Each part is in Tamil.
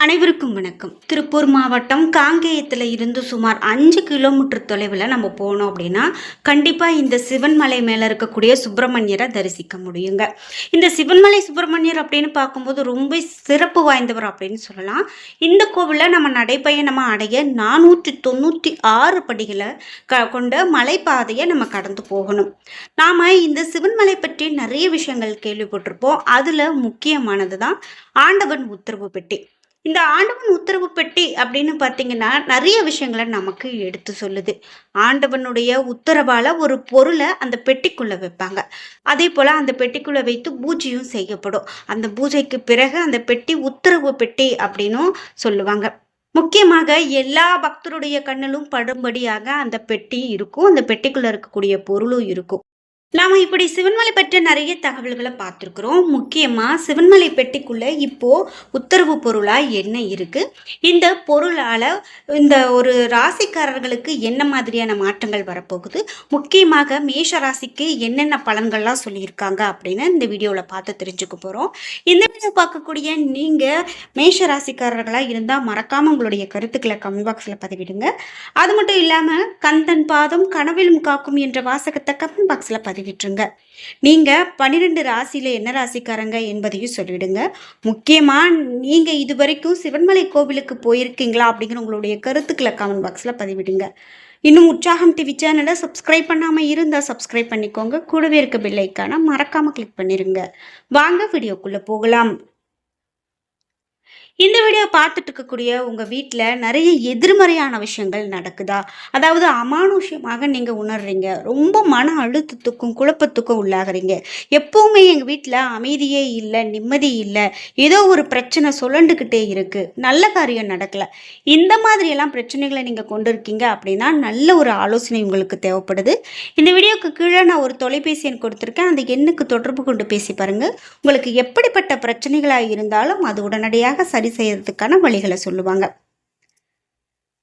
அனைவருக்கும் வணக்கம். திருப்பூர் மாவட்டம் காங்கேயத்தில் இருந்து சுமார் 5 கிலோமீட்டர் தொலைவில் நம்ம போனோம் அப்படின்னா கண்டிப்பாக இந்த சிவன்மலை மேலே இருக்கக்கூடிய சுப்பிரமணியரை தரிசிக்க முடியுங்க. இந்த சிவன்மலை சுப்பிரமணியர் அப்படின்னு பார்க்கும்போது ரொம்ப சிறப்பு வாய்ந்தவர் அப்படின்னு சொல்லலாம். இந்த கோவிலில் நம்ம நடைப்பயணமாக அடைய 496 படிகளை கொண்ட மலைப்பாதையை நம்ம கடந்து போகணும். நாம் இந்த சிவன்மலை பற்றி நிறைய விஷயங்கள் கேள்விப்பட்டிருப்போம். அதில் முக்கியமானது தான் ஆண்டவன் உத்தரவு பெட்டி. இந்த ஆண்டவன் உத்தரவு பெட்டி அப்படின்னு பார்த்தீங்கன்னா நிறைய விஷயங்களை நமக்கு எடுத்து சொல்லுது. ஆண்டவனுடைய உத்தரவால ஒரு பொருளை அந்த பெட்டிக்குள்ள வைப்பாங்க. அதே போல அந்த பெட்டிக்குள்ள வைத்து பூஜையும் செய்யப்படும். அந்த பூஜைக்கு பிறகு அந்த பெட்டி உத்தரவு பெட்டி அப்படின்னும் சொல்லுவாங்க. முக்கியமாக எல்லா பக்தருடைய கண்ணிலும் படும்படியாக அந்த பெட்டி இருக்கும். அந்த பெட்டிக்குள்ள இருக்கக்கூடிய பொருளும் இருக்கும். நாம இப்படி சிவன்மலை பற்றிய நிறைய தகவல்களை பார்த்துருக்குறோம். முக்கியமா சிவன்மலை பெட்டிக்குள்ள இப்போ உத்தரவு பொருளா என்ன இருக்கு, இந்த பொருளால இந்த ஒரு ராசிக்காரர்களுக்கு என்ன மாதிரியான மாற்றங்கள் வரப்போகுது, முக்கியமாக மேஷ ராசிக்கு என்னென்ன பலன்கள்லாம் சொல்லியிருக்காங்க அப்படின்னு இந்த வீடியோவில் பார்த்து தெரிஞ்சுக்க போகிறோம். இந்த வீடியோ பார்க்கக்கூடிய நீங்கள் மேஷ ராசிக்காரர்களாக இருந்தால் மறக்காமல் உங்களுடைய கருத்துக்களை கமெண்ட் பாக்ஸில் பதிவிடுங்க. அது மட்டும் இல்லாமல் கந்தன் பாதம் கனவிலும் காக்கும் என்ற வாசகத்தை கமெண்ட் பாக்ஸில் பதிவிட்டுருங்க. நீங்க 12 ராசியில என்ன ராசிக்காரங்க என்பதையும் சொல்லிவிடுங்க. முக்கியமா நீங்க இதுவரைக்கும் சிவன்மலை கோவிலுக்கு போயிருக்கீங்களா அப்படிங்கிற உங்களுடைய கருத்துக்களை கமெண்ட் பாக்ஸ்ல பதிவிடுங்க. இன்னும் உற்சாகம் டிவி சேனலை சப்ஸ்கிரைப் பண்ணாம இருந்தா சப்ஸ்கிரைப் பண்ணிக்கோங்க. கூடவே இருக்க பெல் ஐக்கானை மறக்காம கிளிக் பண்ணிருங்க. வாங்க வீடியோக்குள்ள போகலாம். இந்த வீடியோ பார்த்துட்டு இருக்கக்கூடிய உங்கள் வீட்டில் நிறைய எதிர்மறையான விஷயங்கள் நடக்குதா, அதாவது அமானுஷ்யமாக நீங்கள் உணர்றீங்க, ரொம்ப மன அழுத்தத்துக்கும் குழப்பத்துக்கும் உள்ளாகிறீங்க, எப்பவுமே எங்கள் வீட்டில் அமைதியே இல்லை, நிம்மதி இல்லை, ஏதோ ஒரு பிரச்சனை சுழண்டுக்கிட்டே இருக்குது, நல்ல காரியம் நடக்கலை, இந்த மாதிரியெல்லாம் பிரச்சனைகளை நீங்கள் கொண்டு இருக்கீங்க அப்படின்னா நல்ல ஒரு ஆலோசனை உங்களுக்கு தேவைப்படுது. இந்த வீடியோக்கு கீழே நான் ஒரு தொலைபேசி எண் கொடுத்துருக்கேன். அந்த எண்ணுக்கு தொடர்பு கொண்டு பேசி பாருங்கள். உங்களுக்கு எப்படிப்பட்ட பிரச்சனைகளாக இருந்தாலும் அது உடனடியாக சரி செய்யறதுக்கான வழிகளை சொல்லுவாங்க.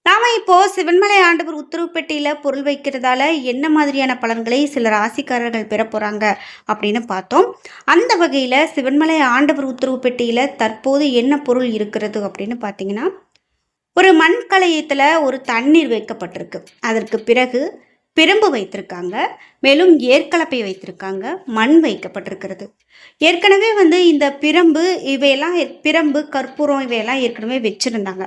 நாம இப்போ சிவன்மலை ஆண்டவர் உத்தரவு பெட்டியில பொருள் வைக்கிறதால என்ன மாதிரியான பலன்களை சில ராசிக்காரர்கள் பெற போறாங்க அப்படின்னு பார்த்தோம். அந்த வகையில சிவன்மலை ஆண்டவர் உத்தரவு பெட்டியில தற்போது என்ன பொருள் இருக்கிறது அப்படின்னு பார்த்தீங்கன்னா, ஒரு மண் கலயத்துல ஒரு தண்ணீர் வைக்கப்பட்டிருக்கு. அதற்கு பிறகு பிரம்பு வைத்திருக்காங்க, மேலும் ஏற்கலப்பை வைத்திருக்காங்க, மண் வைக்கப்பட்டிருக்கிறது. ஏற்கனவே இந்த பிரம்பு கற்பூரம் இவையெல்லாம் ஏற்கனவே வச்சிருந்தாங்க.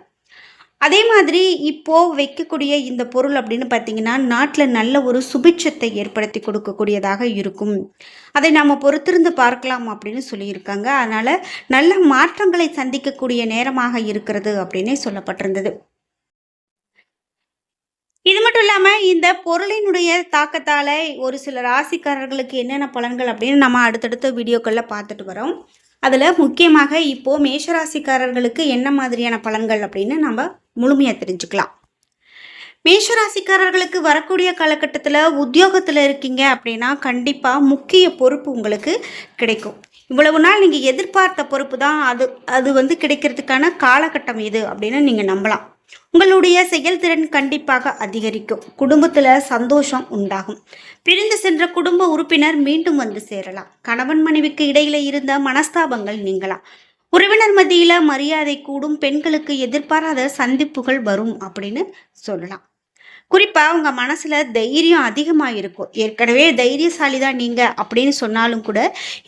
அதே மாதிரி இப்போ வைக்கக்கூடிய இந்த பொருள் அப்படின்னு பார்த்தீங்கன்னா நாட்டில் நல்ல ஒரு சுபிட்சத்தை ஏற்படுத்தி கொடுக்கக்கூடியதாக இருக்கும். அதை நாம் பொறுத்திருந்து பார்க்கலாம் அப்படின்னு சொல்லியிருக்காங்க. அதனால நல்ல மாற்றங்களை சந்திக்கக்கூடிய நேரமாக இருக்கிறது அப்படின்னே சொல்லப்பட்டிருந்தது. இது மட்டும் இல்லாமல் இந்த பொருளினுடைய தாக்கத்தால் ஒரு சில ராசிக்காரர்களுக்கு என்னென்ன பலன்கள் அப்படின்னு நம்ம அடுத்தடுத்த வீடியோக்களில் பார்த்துட்டு வரோம். அதில் முக்கியமாக இப்போது மேஷராசிக்காரர்களுக்கு என்ன மாதிரியான பலன்கள் அப்படின்னு நம்ம முழுமையாக தெரிஞ்சுக்கலாம். மேஷராசிக்காரர்களுக்கு வரக்கூடிய காலகட்டத்தில் உத்தியோகத்தில் இருக்கீங்க அப்படின்னா கண்டிப்பாக முக்கிய பொறுப்பு உங்களுக்கு கிடைக்கும். இவ்வளவு நாள் நீங்கள் எதிர்பார்த்த பொறுப்பு தான் அது கிடைக்கிறதுக்கான காலகட்டம் இது அப்படின்னு நீங்கள் நம்பலாம். உங்களுடைய செயல்திறன் கண்டிப்பாக அதிகரிக்கும். குடும்பத்தில் சந்தோஷம் உண்டாகும். பிரிந்து சென்ற குடும்ப உறுப்பினர் மீண்டும் வந்து சேரலாம். கணவன் மனைவிக்கு இடையில இருந்த மனஸ்தாபங்கள் நீங்கலாம். உறவினர் மத்தியில மரியாதை கூடும். பெண்களுக்கு எதிர்பாராத சந்திப்புகள் வரும் அப்படின்னு சொல்லலாம். குறிப்பா உங்க மனசுல தைரியம் அதிகமா இருக்கும். ஏற்கனவே தைரியசாலி தான் நீங்க அப்படின்னு சொன்னாலும் கூட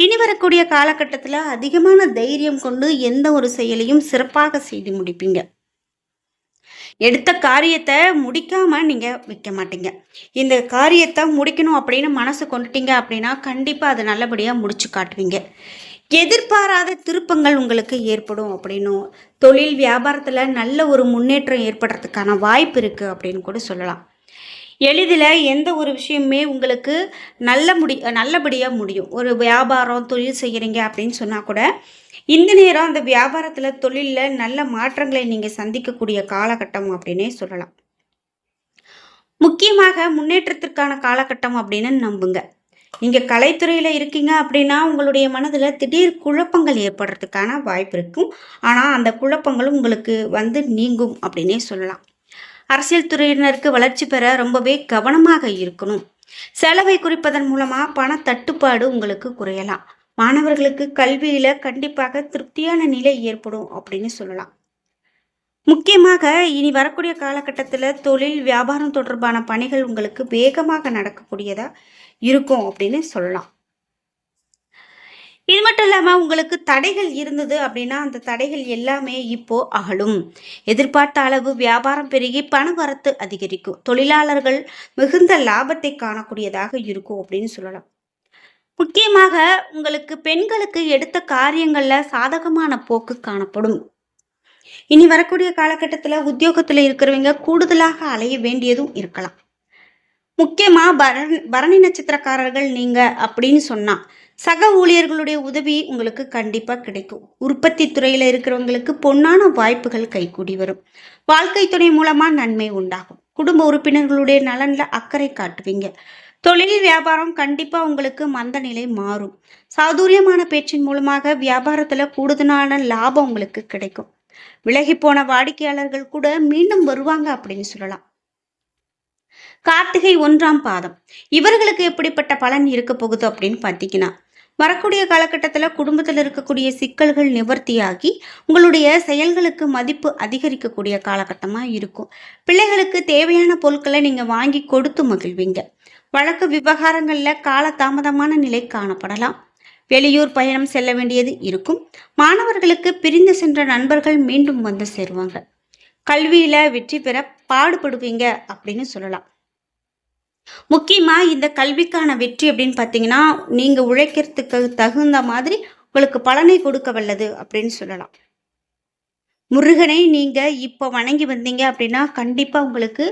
இனி வரக்கூடிய காலகட்டத்தில் அதிகமான தைரியம் கொண்டு எந்த ஒரு செயலையும் சிறப்பாக செய்து முடிப்பீங்க. எடுத்த காரியத்தை முடிக்காமல் நீங்கள் வைக்க மாட்டீங்க. இந்த காரியத்தை முடிக்கணும் அப்படின்னு மனசு கொண்டுட்டீங்க அப்படின்னா கண்டிப்பாக அதை நல்லபடியாக முடிச்சு காட்டுவீங்க. எதிர்பாராத திருப்பங்கள் உங்களுக்கு ஏற்படும் அப்படின்னும், தொழில் வியாபாரத்தில் நல்ல ஒரு முன்னேற்றம் ஏற்படுறதுக்கான வாய்ப்பு இருக்குது அப்படின்னு கூட சொல்லலாம். எளிதில் எந்த ஒரு விஷயமே உங்களுக்கு நல்லபடியாக முடியும். ஒரு வியாபாரம் தொழில் செய்கிறீங்க அப்படின்னு சொன்னால் கூட இந்த நேரம் அந்த வியாபாரத்தில் தொழிலில் நல்ல மாற்றங்களை நீங்கள் சந்திக்கக்கூடிய காலகட்டம் அப்படின்னே சொல்லலாம். முக்கியமாக முன்னேற்றத்திற்கான காலகட்டம் அப்படின்னு நம்புங்க. நீங்கள் கலைத்துறையில் இருக்கீங்க அப்படின்னா உங்களுடைய மனதில் திடீர் குழப்பங்கள் ஏற்படுறதுக்கான வாய்ப்பு இருக்கும். ஆனால் அந்த குழப்பங்களும் உங்களுக்கு நீங்கும் அப்படின்னே சொல்லலாம். அரசியல் துறையினருக்கு வளர்ச்சி பெற ரொம்பவே கவனமாக இருக்கணும். செலவை குறிப்பதன் மூலமாக பண தட்டுப்பாடு உங்களுக்கு குறையலாம். மாணவர்களுக்கு கல்வியில் கண்டிப்பாக திருப்தியான நிலை ஏற்படும் அப்படின்னு சொல்லலாம். முக்கியமாக இனி வரக்கூடிய காலகட்டத்தில் தொழில் வியாபாரம் தொடர்பான பணிகள் உங்களுக்கு வேகமாக நடக்கக்கூடியதா இருக்கும் அப்படின்னு சொல்லலாம். இது மட்டும் இல்லாமல் உங்களுக்கு தடைகள் இருந்தது அப்படின்னா அந்த தடைகள் எல்லாமே இப்போ அகலும். எதிர்பார்த்த அளவு வியாபாரம் பெருகி பண வரத்து அதிகரிக்கும். தொழிலாளர்கள் மிகுந்த லாபத்தை காணக்கூடியதாக இருக்கும் அப்படின்னு சொல்லலாம். முக்கியமாக உங்களுக்கு பெண்களுக்கு எடுத்த காரியங்கள்ல சாதகமான போக்கு காணப்படும். இனி வரக்கூடிய காலகட்டத்தில் உத்தியோகத்தில் இருக்கிறவங்க கூடுதலாக அலைய வேண்டியதும் இருக்கலாம். முக்கியமா பரணி நட்சத்திரக்காரர்கள் நீங்க அப்படின்னு சொன்னா சக ஊழியர்களுடைய உதவி உங்களுக்கு கண்டிப்பா கிடைக்கும். உற்பத்தி துறையில இருக்கிறவங்களுக்கு பொன்னான வாய்ப்புகள் கைகூடி வரும். வாழ்க்கை துணை மூலமா நன்மை உண்டாகும். குடும்ப உறுப்பினர்களுடைய நலன்ல அக்கறை காட்டுவீங்க. தொழில் வியாபாரம் கண்டிப்பா உங்களுக்கு மந்த நிலை மாறும். சாதுரியமான பேச்சின் மூலமாக வியாபாரத்துல கூடுதலான லாபம் உங்களுக்கு கிடைக்கும். விலகி போன வாடிக்கையாளர்கள் கூட மீண்டும் வருவாங்க அப்படின்னு சொல்லலாம். கார்த்திகை 1ஆம் பாதம் இவர்களுக்கு எப்படிப்பட்ட பலன் இருக்க போகுது அப்படின்னு பார்த்தீங்கன்னா, வரக்கூடிய காலகட்டத்தில் குடும்பத்தில் இருக்கக்கூடிய சிக்கல்கள் நிவர்த்தியாகி உங்களுடைய செயல்களுக்கு மதிப்பு அதிகரிக்கக்கூடிய காலகட்டமாக இருக்கும். பிள்ளைகளுக்கு தேவையான பொருட்களை நீங்கள் வாங்கி கொடுத்து மகிழ்வீங்க. வழக்கு விவகாரங்களில் கால தாமதமான நிலை காணப்படலாம். வெளியூர் பயணம் செல்ல வேண்டியது இருக்கும். மாணவர்களுக்கு பிரிந்து சென்ற நண்பர்கள் மீண்டும் வந்து சேருவாங்க. கல்வியில வெற்றி பெற பாடுபடுவீங்க அப்படின்னு சொல்லலாம். முக்கியமா இந்த கல்விக்கான வெற்றி அப்படின்னு பார்த்தீங்கன்னா, நீங்க உழைக்கிறதுக்கு தகுந்த மாதிரி உங்களுக்கு பலனை கொடுக்க வல்லது அப்படின்னு சொல்லலாம். முருகனை நீங்க இப்போ வணங்கி வந்தீங்க அப்படின்னா கண்டிப்பா உங்களுக்கு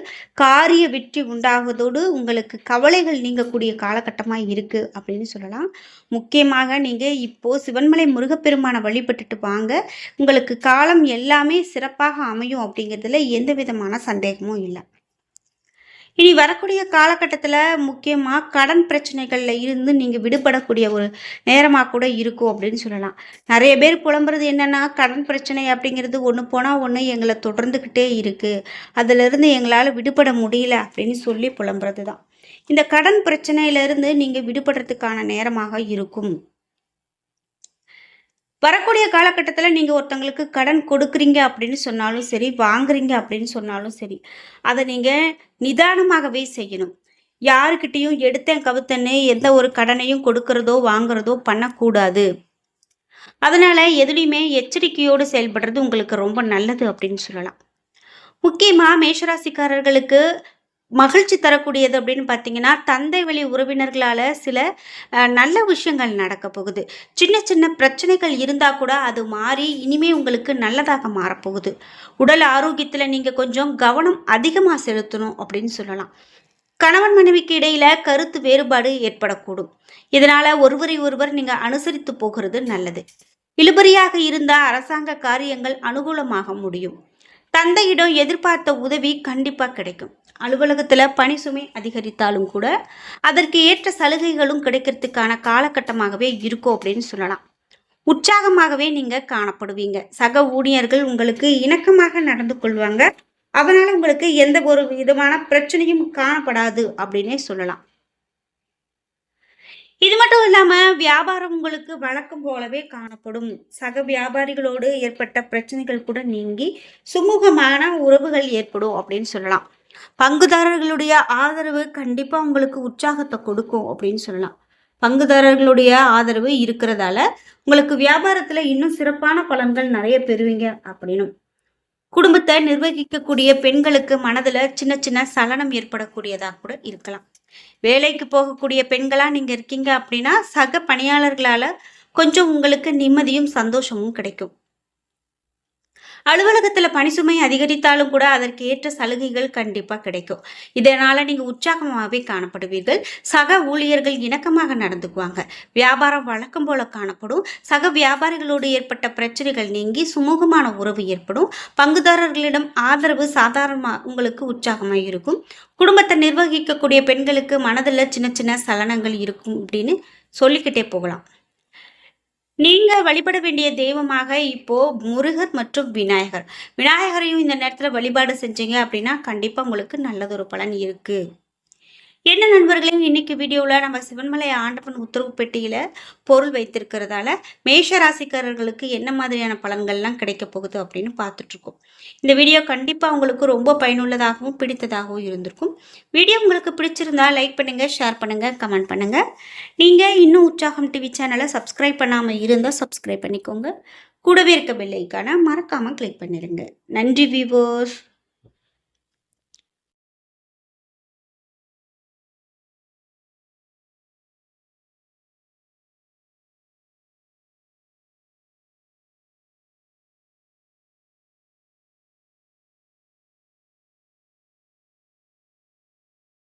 காரிய வெற்றி உண்டாகுவதோடு உங்களுக்கு கவலைகள் நீங்கக்கூடிய காலகட்டமா இருக்கு அப்படின்னு சொல்லலாம். முக்கியமாக நீங்க இப்போ சிவன்மலை முருகப்பெருமானை வழிபட்டுட்டு வாங்க. உங்களுக்கு காலம் எல்லாமே சிறப்பாக அமையும் அப்படிங்கிறதுல எந்த விதமான சந்தேகமும் இல்லை. இனி வரக்கூடிய காலகட்டத்தில் முக்கியமாக கடன் பிரச்சனைகளில் இருந்து நீங்கள் விடுபடக்கூடிய ஒரு நேரமாக கூட இருக்கும் அப்படின்னு சொல்லலாம். நிறைய பேர் புலம்புறது என்னென்னா, கடன் பிரச்சனை அப்படிங்கிறது ஒன்று போனால் ஒன்று எங்களை தொடர்ந்துக்கிட்டே இருக்குது, அதிலிருந்து எங்களால் விடுபட முடியல அப்படின்னு சொல்லி புலம்புறது தான். இந்த கடன் பிரச்சனையிலிருந்து நீங்கள் விடுபடுறதுக்கான நேரமாக இருக்கும். வரக்கூடிய காலகட்டத்தில் நீங்கள் ஒருத்தங்களுக்கு கடன் கொடுக்குறீங்க அப்படின்னு சொன்னாலும் சரி, வாங்குறீங்க அப்படின்னு சொன்னாலும் சரி, அதை நீங்கள் நிதானமாகவே செய்யணும். யாருக்கிட்டேயும் எடுத்தேன் கவுத்தன்னு எந்த ஒரு கடனையும் கொடுக்கறதோ வாங்குறதோ பண்ணக்கூடாது. அதனால எதுலையுமே எச்சரிக்கையோடு செயல்படுறது உங்களுக்கு ரொம்ப நல்லது அப்படின்னு சொல்லலாம். முக்கியமாக மேஷராசிக்காரர்களுக்கு மகிழ்ச்சி தரக்கூடியது அப்படின்னு பார்த்தீங்கன்னா, தந்தை வழி உறவினர்களால் சில நல்ல விஷயங்கள் நடக்க போகுது. சின்ன சின்ன பிரச்சனைகள் இருந்தால் கூட அது மாறி இனிமே உங்களுக்கு நல்லதாக மாறப்போகுது. உடல் ஆரோக்கியத்தில் நீங்கள் கொஞ்சம் கவனம் அதிகமாக செலுத்தணும் அப்படின்னு சொல்லலாம். கணவன் மனைவிக்கு இடையில கருத்து வேறுபாடு ஏற்படக்கூடும். இதனால ஒருவரை ஒருவர் நீங்கள் அனுசரித்து போகிறது நல்லது. இழுபறியாக இருந்தால் அரசாங்க காரியங்கள் அனுகூலமாக முடியும். தந்தையிடம் எதிர்பார்த்த உதவி கண்டிப்பாக கிடைக்கும். அலுவலகத்தில் பணி சுமை அதிகரித்தாலும் கூட அதற்கு ஏற்ற சலுகைகளும் கிடைக்கிறதுக்கான காலகட்டமாகவே இருக்கும் அப்படின்னு சொல்லலாம். உற்சாகமாகவே நீங்கள் காணப்படுவீங்க. சக ஊழியர்கள் உங்களுக்கு இணக்கமாக நடந்து கொள்வாங்க. அதனால உங்களுக்கு எந்த ஒரு விதமான பிரச்சனையும் காணப்படாது அப்படின்னே சொல்லலாம். இது மட்டும் இல்லாம வியாபாரம் உங்களுக்கு வழக்கம் போலவே காணப்படும். சக வியாபாரிகளோடு ஏற்பட்ட பிரச்சனைகள் கூட நீங்கி சுமூகமான உறவுகள் ஏற்படும் அப்படின்னு சொல்லலாம். பங்குதாரர்களுடைய ஆதரவு கண்டிப்பா உங்களுக்கு உற்சாகத்தை கொடுக்கும் அப்படின்னு சொல்லலாம். பங்குதாரர்களுடைய ஆதரவு இருக்கிறதால உங்களுக்கு வியாபாரத்துல இன்னும் சிறப்பான பலன்கள் நிறைய பெறுவீங்க அப்படின்னும். குடும்பத்தை நிர்வகிக்கக்கூடிய பெண்களுக்கு மனதுல சின்ன சின்ன சலனம் ஏற்படக்கூடியதாக கூட இருக்கலாம். வேலைக்கு போகக்கூடிய பெண்களா நீங்க இருக்கீங்க அப்படின்னா சக பணியாளர்களால கொஞ்சம் உங்களுக்கு நிம்மதியும் சந்தோஷமும் கிடைக்கும். அலுவலகத்தில் பணி சுமை அதிகரித்தாலும் கூட அதற்கு ஏற்ற சலுகைகள் கண்டிப்பாக கிடைக்கும். இதனால் நீங்கள் உற்சாகமாகவே காணப்படுவீர்கள். சக ஊழியர்கள் இணக்கமாக நடந்துக்குவாங்க. வியாபாரம் வழக்கம் போல காணப்படும். சக வியாபாரிகளோடு ஏற்பட்ட பிரச்சனைகள் நீங்கி சுமூகமான உறவு ஏற்படும். பங்குதாரர்களிடம் ஆதரவு சாதாரணமாக உங்களுக்கு உற்சாகமாக இருக்கும். குடும்பத்தை நிர்வகிக்கக்கூடிய பெண்களுக்கு மனதில் சின்ன சின்ன சலனங்கள் இருக்கும் அப்படின்னு சொல்லிக்கிட்டே போகலாம். நீங்க வழிபட வேண்டிய தெய்வமாக இப்போ முருகர் மற்றும் விநாயகர். விநாயகரையும் இந்த நேரத்துல வழிபாடு செஞ்சீங்க அப்படின்னா கண்டிப்பா உங்களுக்கு நல்லதொரு பலன் இருக்கு. என்ன நண்பர்களே, இன்னைக்கு வீடியோவில் நம்ம சிவன்மலை ஆண்டவன் உத்தரவு பெட்டியில் பொருள் வைத்திருக்கிறதால மேஷ ராசிக்காரர்களுக்கு என்ன மாதிரியான பலன்கள்லாம் கிடைக்க போகுது அப்படின்னு பார்த்துட்ருக்கோம். இந்த வீடியோ கண்டிப்பாக உங்களுக்கு ரொம்ப பயனுள்ளதாகவும் பிடித்ததாகவும் இருந்திருக்கும். வீடியோ உங்களுக்கு பிடிச்சிருந்தா லைக் பண்ணுங்கள், ஷேர் பண்ணுங்கள், கமெண்ட் பண்ணுங்கள். நீங்கள் இன்னும் உற்சாகம் டிவி சேனலை சப்ஸ்கிரைப் பண்ணாமல் இருந்தால் சப்ஸ்கிரைப் பண்ணிக்கோங்க. கூடவே இருக்க பெல் ஐக்கானை மறக்காமல் கிளிக் பண்ணிடுங்க. நன்றி வியூவர்ஸ்.